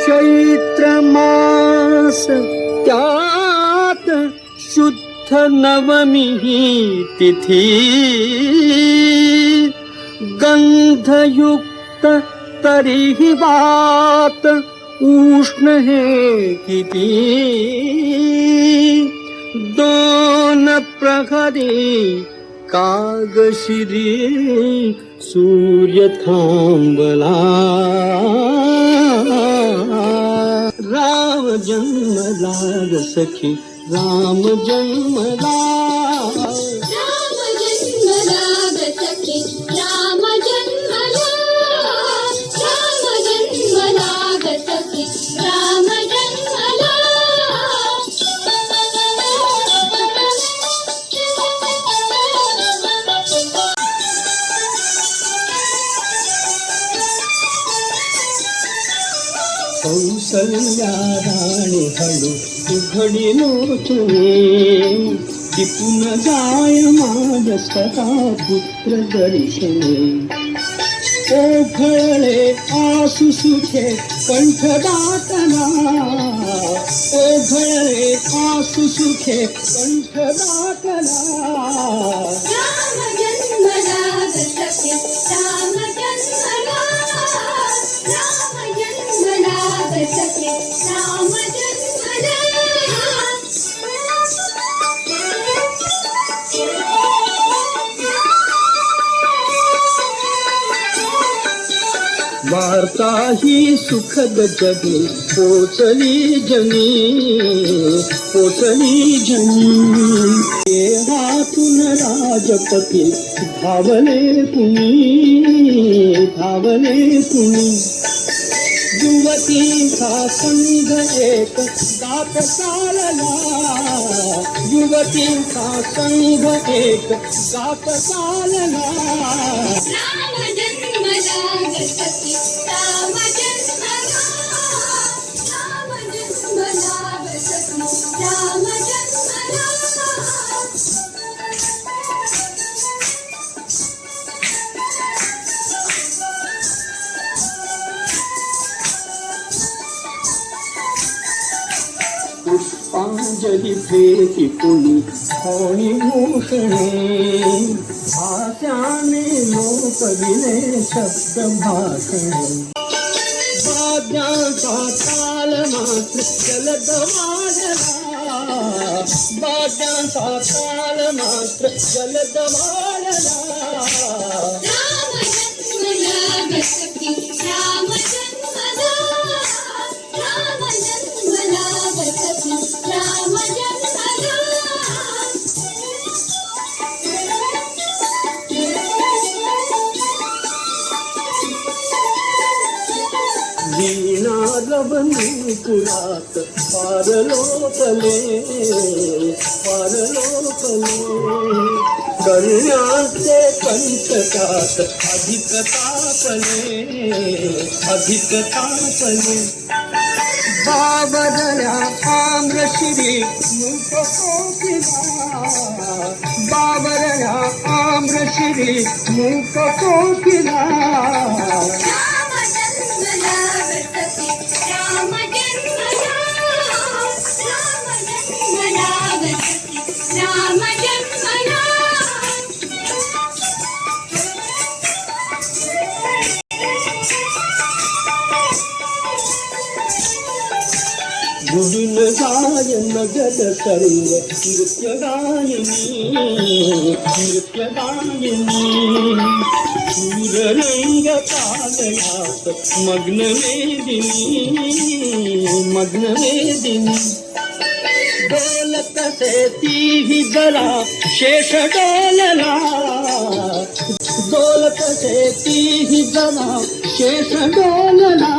चैत्र मास त्यात शुद्ध नवमी तिथी गंधयुक्त तरीही वात उष्ण हे किती दोन प्रहरी कागशिरी सूर्य थांबला राम जन्मला ग सखी राम जन्मला राम जन्मला ग सखी राम जन्मला राम जन्मला ग सखी राम जन्मला कौसल्या राणी हळू उघडी लोचने टिपून जाय माझ सदा पुत्र दर्शने ओघळे आसू सुखे कंठ दाटला ओघळे आसू सुखे कंठ दाटला राम जन्मला ग सखी राम जन्मला राम जन्मला ग सखी राम वार्ता ही सुखद जगी पोचली जनी हातून राजपती धावले कुणी युवतीचा संघ एक गात चालला युवतीचा संघ एक गात चालला राम जन्मला ग सखी राम जन्मला राम जन्मला ग सखी राम जन्मला पुष्पांजली भेटी कुणी होणी भूषणे भाषाने लोकविले शब्द भाषणे वाद्यांचा ताल मात्र जलद वाढला वाद्यांचा ताल मात्र जलद वाढला राम जन्मला ग सखी राम जन्मला राम जन्मला ग सखी राम जन्मला वीणा रवनी पुरात पारलोकले करुणाचे कंटकात अधिक तापले बाबरल्या आम्रशिरी मुख कोकिला बाबरल्या आम्रशिरी मुख कोकिला राम जन्मला ग सखी राम जन्मला राम जन्मला ग सखी राम जन्मला गुरुन गाय नगद सर्व नृत्य गायिनी सूररंग पालयात मग्न वेदिनी डोलत से तीही जरा शेष डोलला डोलत से तीही जरा शेष डोलला